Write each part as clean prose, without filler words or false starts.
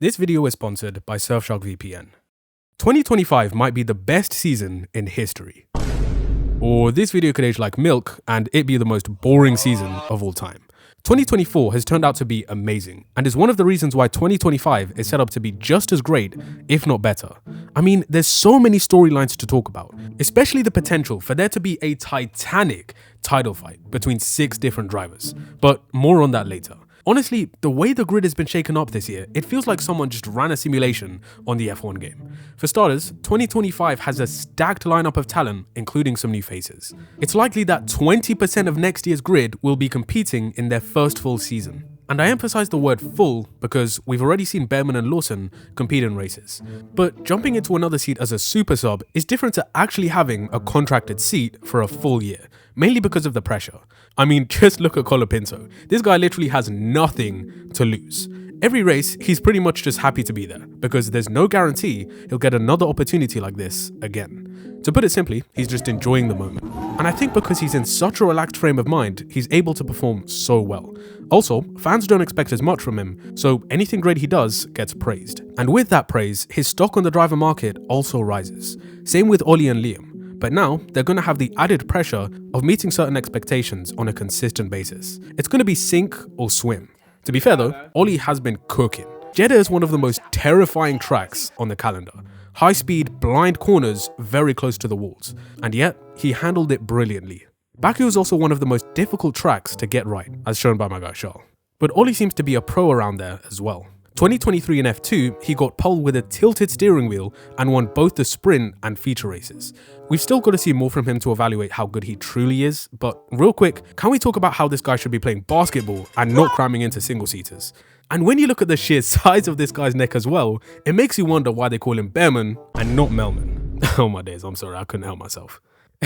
This video is sponsored by Surfshark VPN. 2025 might be the best season in history. Or this video could age like milk and it be the most boring season of all time. 2024 has turned out to be amazing and is one of the reasons why 2025 is set up to be just as great, if not better. I mean, there's so many storylines to talk about, especially the potential for there to be a titanic title fight between 6 different drivers, but more on that later. Honestly, the way the grid has been shaken up this year, it feels like someone just ran a simulation on the F1 game. For starters, 2025 has a stacked lineup of talent, including some new faces. It's likely that 20% of next year's grid will be competing in their first full season. And I emphasize the word full because we've already seen Behrman and Lawson compete in races. But jumping into another seat as a super sub is different to actually having a contracted seat for a full year, mainly because of the pressure. I mean, just look at Colapinto. This guy literally has nothing to lose. Every race, he's pretty much just happy to be there because there's no guarantee he'll get another opportunity like this again. To put it simply, he's just enjoying the moment. And I think because he's in such a relaxed frame of mind, he's able to perform so well. Also, fans don't expect as much from him, so anything great he does gets praised. And with that praise, his stock on the driver market also rises. Same with Ollie and Liam. But now, they're going to have the added pressure of meeting certain expectations on a consistent basis. It's going to be sink or swim. To be fair though, Ollie has been cooking. Jeddah is one of the most terrifying tracks on the calendar. High speed, blind corners, very close to the walls. And yet, he handled it brilliantly. Baku is also one of the most difficult tracks to get right, as shown by my guy Charles. But Ollie seems to be a pro around there as well. 2023 in F2, he got pole with a tilted steering wheel and won both the sprint and feature races. We've still got to see more from him to evaluate how good he truly is, but real quick, can we talk about how this guy should be playing basketball and not cramming into single-seaters? And when you look at the sheer size of this guy's neck as well, it makes you wonder why they call him Behrman and not Melman. Oh my days, I'm sorry, I couldn't help myself.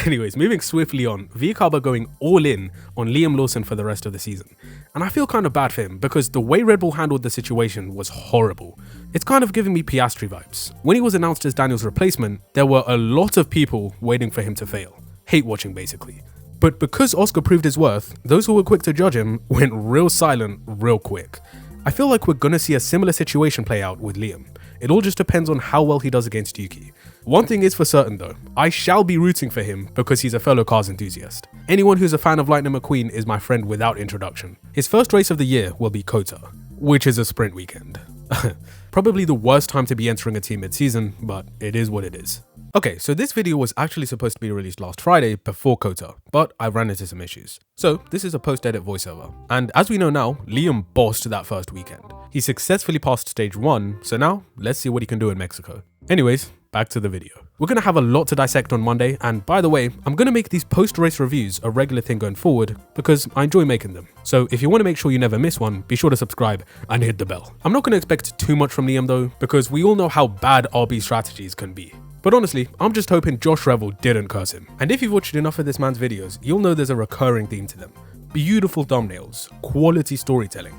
Anyways, moving swiftly on, VCARB are going all in on Liam Lawson for the rest of the season. And I feel kind of bad for him because the way Red Bull handled the situation was horrible. It's kind of giving me Piastri vibes. When he was announced as Daniel's replacement, there were a lot of people waiting for him to fail. Hate watching basically. But because Oscar proved his worth, those who were quick to judge him went real silent real quick. I feel like we're gonna see a similar situation play out with Liam. It all just depends on how well he does against Yuki. One thing is for certain though, I shall be rooting for him because he's a fellow cars enthusiast. Anyone who's a fan of Lightning McQueen is my friend without introduction. His first race of the year will be Kota, which is a sprint weekend. Probably the worst time to be entering a team mid-season, but it is what it is. Okay, so this video was actually supposed to be released last Friday before Kota, but I ran into some issues. So this is a post-edit voiceover. And as we know now, Liam bossed that first weekend. He successfully passed stage 1, so now let's see what he can do in Mexico. Anyways, back to the video. We're going to have a lot to dissect on Monday, and by the way, I'm going to make these post-race reviews a regular thing going forward because I enjoy making them. So if you want to make sure you never miss one, be sure to subscribe and hit the bell. I'm not going to expect too much from Liam though, because we all know how bad RB strategies can be. But honestly, I'm just hoping Josh Revel didn't curse him. And if you've watched enough of this man's videos, you'll know there's a recurring theme to them. Beautiful thumbnails, quality storytelling,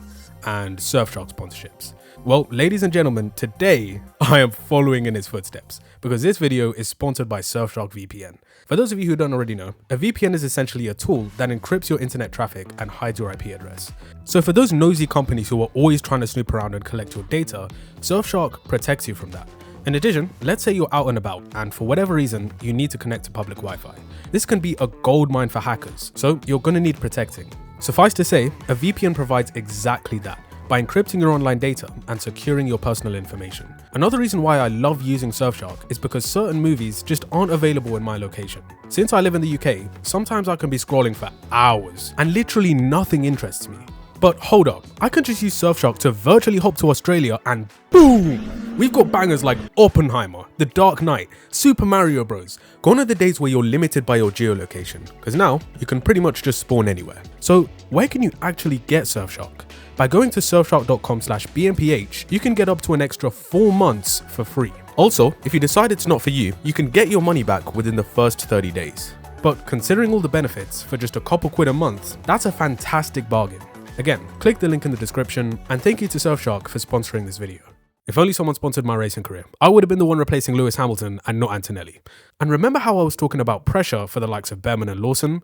and Surfshark sponsorships. Well, ladies and gentlemen, today I am following in his footsteps because this video is sponsored by Surfshark VPN. For those of you who don't already know, a VPN is essentially a tool that encrypts your internet traffic and hides your IP address. So for those nosy companies who are always trying to snoop around and collect your data, Surfshark protects you from that. In addition, let's say you're out and about and for whatever reason, you need to connect to public Wi-Fi. This can be a goldmine for hackers, so you're going to need protecting. Suffice to say, a VPN provides exactly that by encrypting your online data and securing your personal information. Another reason why I love using Surfshark is because certain movies just aren't available in my location. Since I live in the UK, sometimes I can be scrolling for hours and literally nothing interests me. But hold up, I can just use Surfshark to virtually hop to Australia and boom! We've got bangers like Oppenheimer, The Dark Knight, Super Mario Bros. Gone are the days where you're limited by your geolocation, because now you can pretty much just spawn anywhere. So where can you actually get Surfshark? By going to surfshark.com/BMPH, you can get up to an extra 4 months for free. Also, if you decide it's not for you, you can get your money back within the first 30 days. But considering all the benefits for just a couple quid a month, that's a fantastic bargain. Again, click the link in the description, and thank you to Surfshark for sponsoring this video. If only someone sponsored my racing career, I would have been the one replacing Lewis Hamilton and not Antonelli. And remember how I was talking about pressure for the likes of Behrman and Lawson?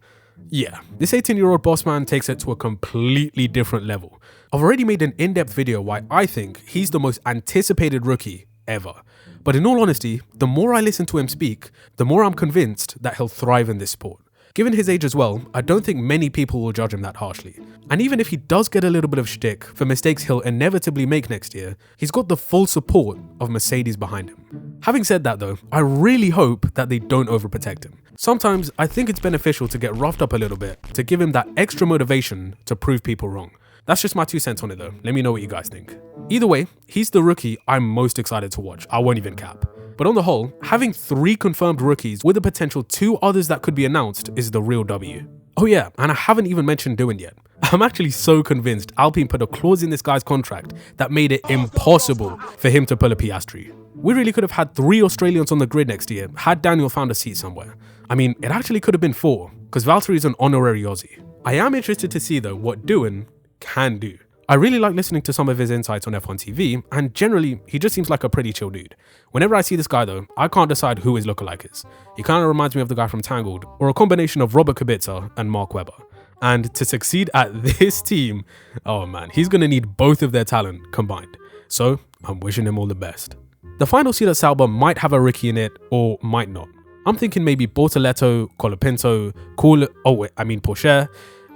Yeah, this 18-year-old boss man takes it to a completely different level. I've already made an in-depth video why I think he's the most anticipated rookie ever. But in all honesty, the more I listen to him speak, the more I'm convinced that he'll thrive in this sport. Given his age as well, I don't think many people will judge him that harshly. And even if he does get a little bit of shtick for mistakes he'll inevitably make next year, he's got the full support of Mercedes behind him. Having said that though, I really hope that they don't overprotect him. Sometimes I think it's beneficial to get roughed up a little bit to give him that extra motivation to prove people wrong. That's just my 2 cents on it though. Let me know what you guys think. Either way, he's the rookie I'm most excited to watch. I won't even cap. But on the whole, having 3 confirmed rookies with a potential 2 others that could be announced is the real W. Oh yeah, and I haven't even mentioned Doohan yet. I'm actually so convinced Alpine put a clause in this guy's contract that made it impossible for him to pull a Piastri. We really could have had 3 Australians on the grid next year had Daniel found a seat somewhere. I mean, it actually could have been 4, because Valtteri is an honorary Aussie. I am interested to see though what Doohan can do. I really like listening to some of his insights on F1 TV, and generally, he just seems like a pretty chill dude. Whenever I see this guy though, I can't decide who his lookalike is. He kind of reminds me of the guy from Tangled, or a combination of Robert Kubica and Mark Webber. And to succeed at this team, oh man, he's going to need both of their talent combined. So, I'm wishing him all the best. The final seat at Sauber might have a rookie in it, or might not. I'm thinking maybe Bortoleto, Colapinto, Porsche,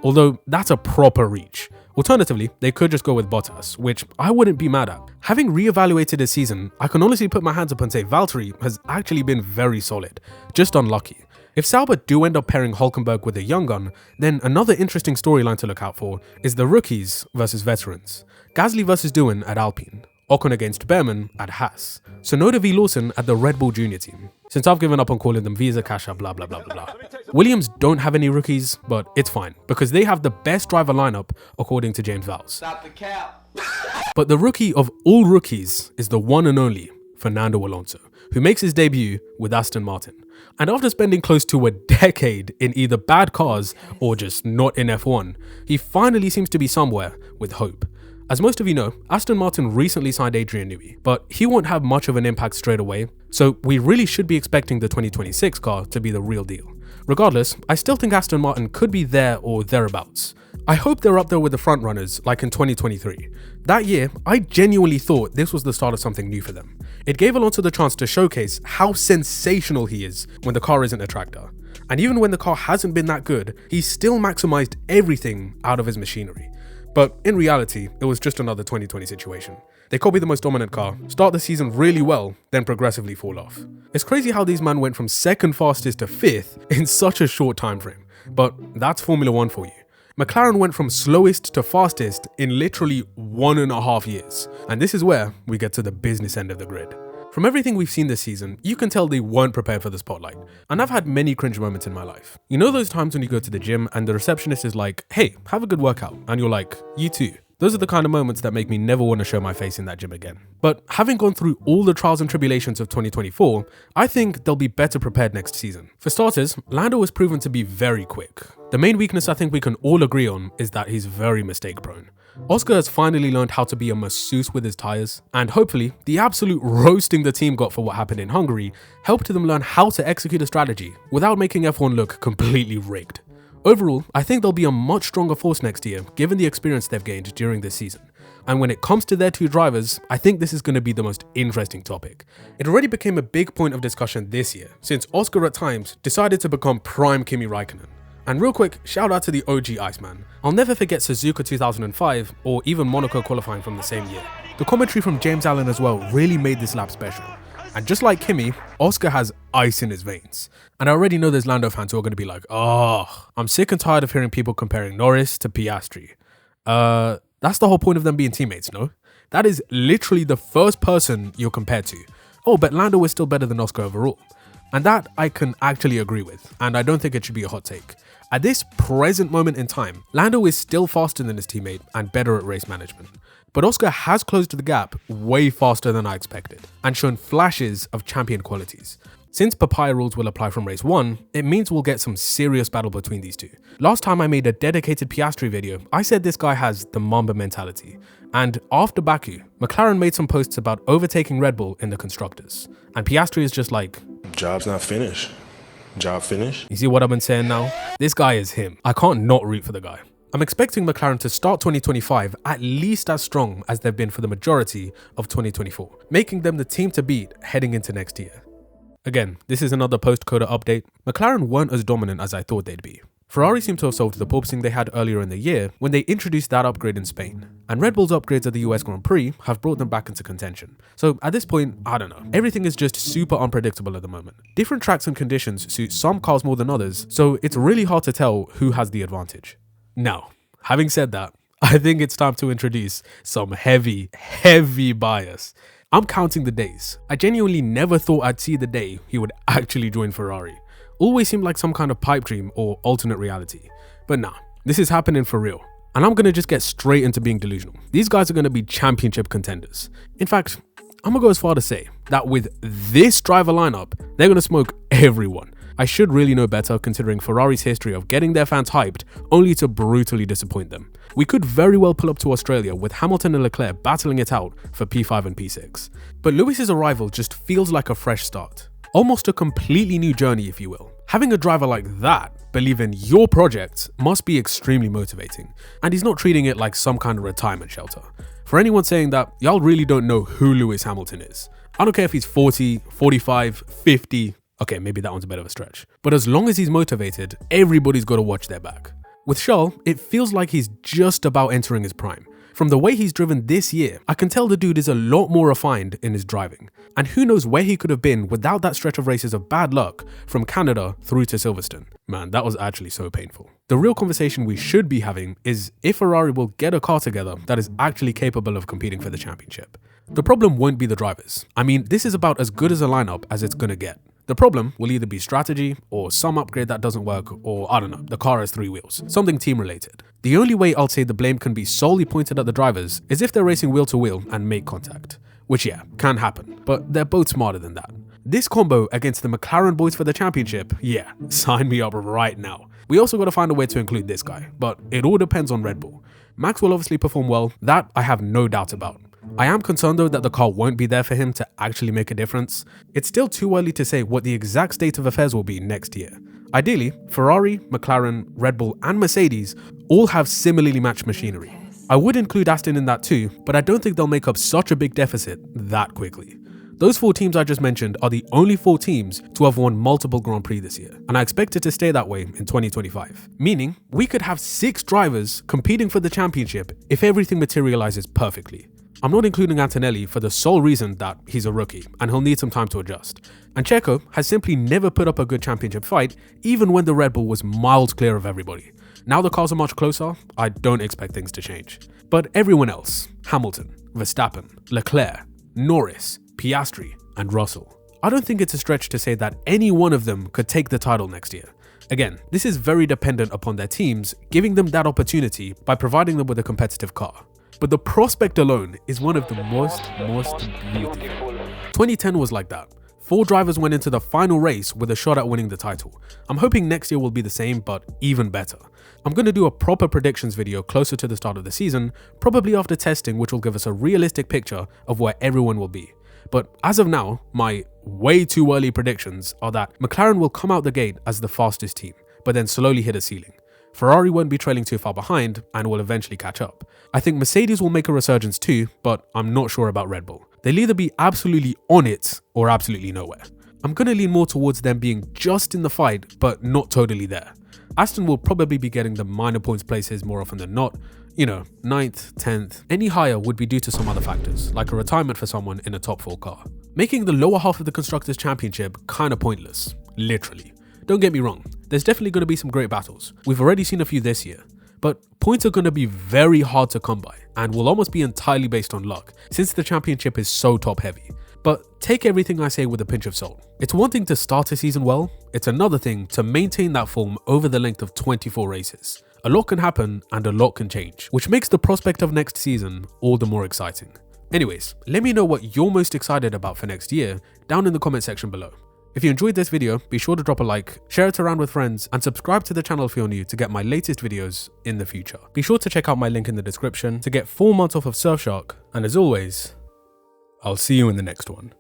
although that's a proper reach. Alternatively, they could just go with Bottas, which I wouldn't be mad at. Having re-evaluated his season, I can honestly put my hands up and say Valtteri has actually been very solid, just unlucky. If Sauber do end up pairing Hülkenberg with a young gun, then another interesting storyline to look out for is the rookies versus veterans. Gasly versus Doohan at Alpine, Ocon against Behrman at Haas, Tsunoda v Lawson at the Red Bull Junior team. Since I've given up on calling them Visa, Kasha, blah blah blah blah blah. Williams don't have any rookies, but it's fine, because they have the best driver lineup according to James Vowles. Stop the cap. But the rookie of all rookies is the one and only Fernando Alonso, who makes his debut with Aston Martin. And after spending close to a decade in either bad cars or just not in F1, he finally seems to be somewhere with hope. As most of you know, Aston Martin recently signed Adrian Newey, but he won't have much of an impact straight away, so we really should be expecting the 2026 car to be the real deal. Regardless, I still think Aston Martin could be there or thereabouts. I hope they're up there with the frontrunners like in 2023. That year, I genuinely thought this was the start of something new for them. It gave Alonso the chance to showcase how sensational he is when the car isn't a tractor. And even when the car hasn't been that good, he's still maximized everything out of his machinery. But in reality, it was just another 2020 situation. They copy the most dominant car, start the season really well, then progressively fall off. It's crazy how these men went from second fastest to 5th in such a short time frame. But that's Formula 1 for you. McLaren went from slowest to fastest in literally 1.5 years. And this is where we get to the business end of the grid. From everything we've seen this season, you can tell they weren't prepared for the spotlight. And I've had many cringe moments in my life. You know those times when you go to the gym and the receptionist is like, hey, have a good workout. And you're like, you too. Those are the kind of moments that make me never want to show my face in that gym again. But having gone through all the trials and tribulations of 2024, I think they'll be better prepared next season. For starters, Lando was proven to be very quick. The main weakness I think we can all agree on is that he's very mistake prone. Oscar has finally learned how to be a masseuse with his tyres, and hopefully the absolute roasting the team got for what happened in Hungary helped them learn how to execute a strategy without making F1 look completely rigged. Overall, I think they'll be a much stronger force next year given the experience they've gained during this season. And when it comes to their 2 drivers, I think this is going to be the most interesting topic. It already became a big point of discussion this year, since Oscar at times decided to become prime Kimi Räikkönen. And real quick, shout out to the OG Iceman. I'll never forget Suzuka 2005 or even Monaco qualifying from the same year. The commentary from James Allen as well really made this lap special. And just like Kimi, Oscar has ice in his veins. And I already know there's Lando fans who are going to be like, oh, I'm sick and tired of hearing people comparing Norris to Piastri. That's the whole point of them being teammates, no? That is literally the first person you're compared to. Oh, but Lando is still better than Oscar overall. And that I can actually agree with, and I don't think it should be a hot take. At this present moment in time, Lando is still faster than his teammate and better at race management. But Oscar has closed the gap way faster than I expected, and shown flashes of champion qualities. Since papaya rules will apply from race 1, it means we'll get some serious battle between these two. Last time I made a dedicated Piastri video, I said this guy has the Mamba mentality. And after Baku, McLaren made some posts about overtaking Red Bull in the constructors. And Piastri is just like, job's not finished. Job finished. You see what I've been saying now? This guy is him. I can't not root for the guy. I'm expecting McLaren to start 2025 at least as strong as they've been for the majority of 2024, making them the team to beat heading into next year. Again, this is another post-Coda update. McLaren weren't as dominant as I thought they'd be. Ferrari seemed to have solved the porpoising they had earlier in the year when they introduced that upgrade in Spain. And Red Bull's upgrades at the US Grand Prix have brought them back into contention. So at this point, I don't know. Everything is just super unpredictable at the moment. Different tracks and conditions suit some cars more than others, so it's really hard to tell who has the advantage. Now, having said that, I think it's time to introduce some heavy bias. I'm counting the days. I genuinely never thought I'd see the day he would actually join Ferrari. Always seemed like some kind of pipe dream or alternate reality. But nah, this is happening for real. And I'm gonna just get straight into being delusional. These guys are gonna be championship contenders. In fact, I'm gonna go as far to say that with this driver lineup, they're gonna smoke everyone. I should really know better considering Ferrari's history of getting their fans hyped only to brutally disappoint them. We could very well pull up to Australia with Hamilton and Leclerc battling it out for P5 and P6. But Lewis's arrival just feels like a fresh start. Almost a completely new journey, if you will. Having a driver like that believe in your project must be extremely motivating, and he's not treating it like some kind of retirement shelter. For anyone saying that, y'all really don't know who Lewis Hamilton is. I don't care if he's 40, 45, 50, okay, maybe that one's a bit of a stretch. But as long as he's motivated, everybody's got to watch their back. With Charles, it feels like he's just about entering his prime. From the way he's driven this year, I can tell the dude is a lot more refined in his driving. And who knows where he could have been without that stretch of races of bad luck from Canada through to Silverstone. Man, that was actually so painful. The real conversation we should be having is if Ferrari will get a car together that is actually capable of competing for the championship. The problem won't be the drivers. I mean, this is about as good as a lineup as it's gonna get. The problem will either be strategy or some upgrade that doesn't work, or I don't know, the car has 3 wheels, something team related. The only way I'll say the blame can be solely pointed at the drivers is if they're racing wheel to wheel and make contact. Which yeah, can happen, but they're both smarter than that. This combo against the McLaren boys for the championship, yeah, sign me up right now. We also got to find a way to include this guy, but it all depends on Red Bull. Max will obviously perform well, that I have no doubt about. I am concerned though that the car won't be there for him to actually make a difference. It's still too early to say what the exact state of affairs will be next year. Ideally, Ferrari, McLaren, Red Bull and Mercedes all have similarly matched machinery. I would include Aston in that too, but I don't think they'll make up such a big deficit that quickly. Those 4 teams I just mentioned are the only 4 teams to have won multiple Grand Prix this year, and I expect it to stay that way in 2025. Meaning, we could have 6 drivers competing for the championship if everything materializes perfectly. I'm not including Antonelli for the sole reason that he's a rookie and he'll need some time to adjust. And Checo has simply never put up a good championship fight even when the Red Bull was miles clear of everybody. Now the cars are much closer, I don't expect things to change. But everyone else, Hamilton, Verstappen, Leclerc, Norris, Piastri and Russell. I don't think it's a stretch to say that any one of them could take the title next year. Again, this is very dependent upon their teams giving them that opportunity by providing them with a competitive car. But the prospect alone is one of the most beautiful. 2010 was like that. 4 drivers went into the final race with a shot at winning the title. I'm hoping next year will be the same, but even better. I'm going to do a proper predictions video closer to the start of the season, probably after testing, which will give us a realistic picture of where everyone will be. But as of now, my way too early predictions are that McLaren will come out the gate as the fastest team, but then slowly hit a ceiling. Ferrari won't be trailing too far behind and will eventually catch up. I think Mercedes will make a resurgence too, but I'm not sure about Red Bull. They'll either be absolutely on it or absolutely nowhere. I'm going to lean more towards them being just in the fight, but not totally there. Aston will probably be getting the minor points places more often than not. You know, 9th, 10th, any higher would be due to some other factors, like a retirement for someone in a top 4 car. Making the lower half of the Constructors' Championship kinda pointless, literally. Don't get me wrong, there's definitely going to be some great battles. We've already seen a few this year. But points are going to be very hard to come by and will almost be entirely based on luck since the championship is so top heavy. But take everything I say with a pinch of salt. It's one thing to start a season well, it's another thing to maintain that form over the length of 24 races. A lot can happen and a lot can change, which makes the prospect of next season all the more exciting. Anyways, let me know what you're most excited about for next year down in the comment section below. If you enjoyed this video, be sure to drop a like, share it around with friends, and subscribe to the channel if you're new to get my latest videos in the future. Be sure to check out my link in the description to get 4 months off of Surfshark, and as always, I'll see you in the next one.